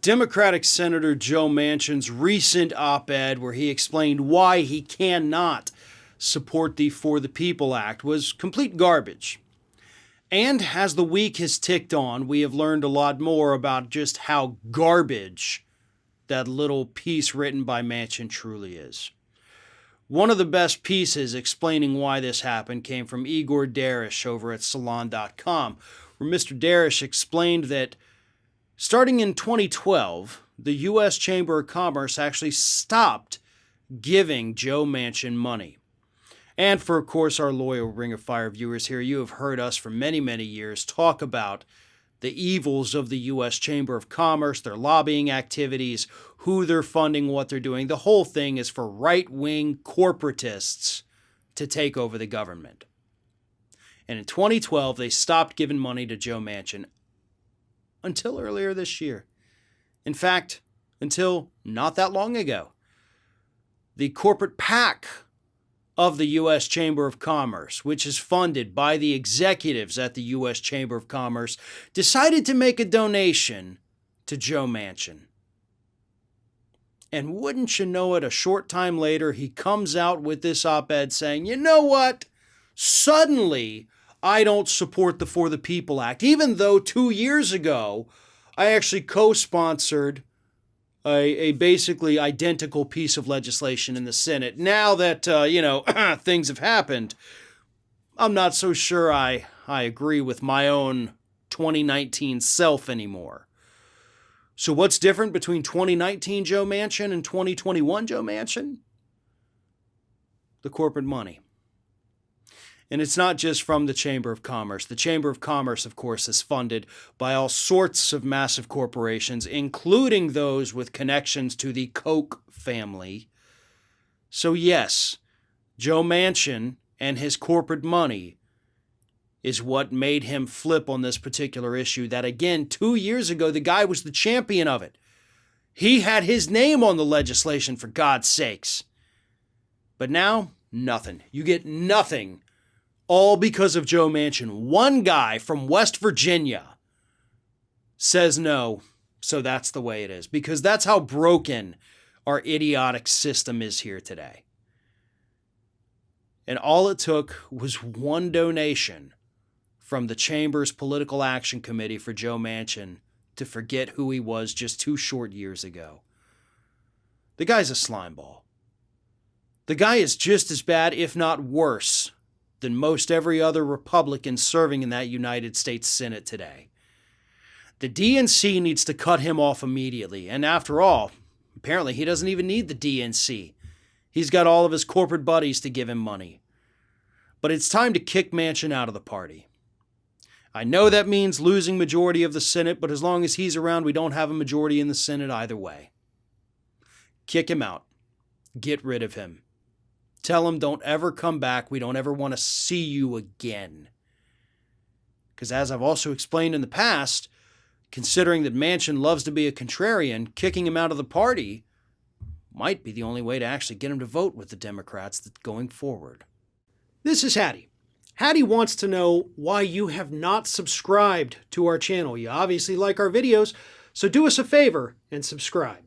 Democratic Senator Joe Manchin's recent op-ed where he explained why he cannot support the For the People Act was complete garbage. And as the week has ticked on, we have learned a lot more about just how garbage that little piece written by Manchin truly is. One of the best pieces explaining why this happened came from Igor Darish over at Salon.com, where Mr. Darish explained that starting in 2012, the U.S. Chamber of Commerce actually stopped giving Joe Manchin money. And for, of course, our loyal Ring of Fire viewers here, you have heard us for many, many years talk about the evils of the U.S. Chamber of Commerce, their lobbying activities, who they're funding, what they're doing. The whole thing is for right-wing corporatists to take over the government. And in 2012, they stopped giving money to Joe Manchin until earlier this year. In fact, until not that long ago. The corporate PAC of the U.S. Chamber of Commerce, which is funded by the executives at the U.S. Chamber of Commerce, decided to make a donation to Joe Manchin. And wouldn't you know it, a short time later, he comes out with this op-ed saying, you know what? Suddenly, I don't support the For the People Act, even though 2 years ago, I actually co-sponsored a basically identical piece of legislation in the Senate. Now that, things have happened, I'm not so sure I agree with my own 2019 self anymore. So what's different between 2019 Joe Manchin and 2021 Joe Manchin? The corporate money. And it's not just from the Chamber of Commerce. The Chamber of Commerce, of course, is funded by all sorts of massive corporations, including those with connections to the Koch family. So yes, Joe Manchin and his corporate money is what made him flip on this particular issue that, again, 2 years ago, the guy was the champion of it. He had his name on the legislation, for God's sakes. But now, nothing. You get nothing. All because of Joe Manchin. One guy from West Virginia says no, so that's the way it is. Because that's how broken our idiotic system is here today. And all it took was one donation from the Chamber's Political Action Committee for Joe Manchin to forget who he was just 2 short years ago. The guy's a slimeball. The guy is just as bad, if not worse, than most every other Republican serving in that United States Senate today. The DNC needs to cut him off immediately. And after all, apparently he doesn't even need the DNC. He's got all of his corporate buddies to give him money. But it's time to kick Manchin out of the party. I know that means losing majority of the Senate, but as long as he's around, we don't have a majority in the Senate either way. Kick him out. Get rid of him. Tell him don't ever come back. We don't ever want to see you again. Because as I've also explained in the past, considering that Manchin loves to be a contrarian, kicking him out of the party might be the only way to actually get him to vote with the Democrats going forward. This is Hattie. Hattie wants to know why you have not subscribed to our channel. You obviously like our videos, so do us a favor and subscribe.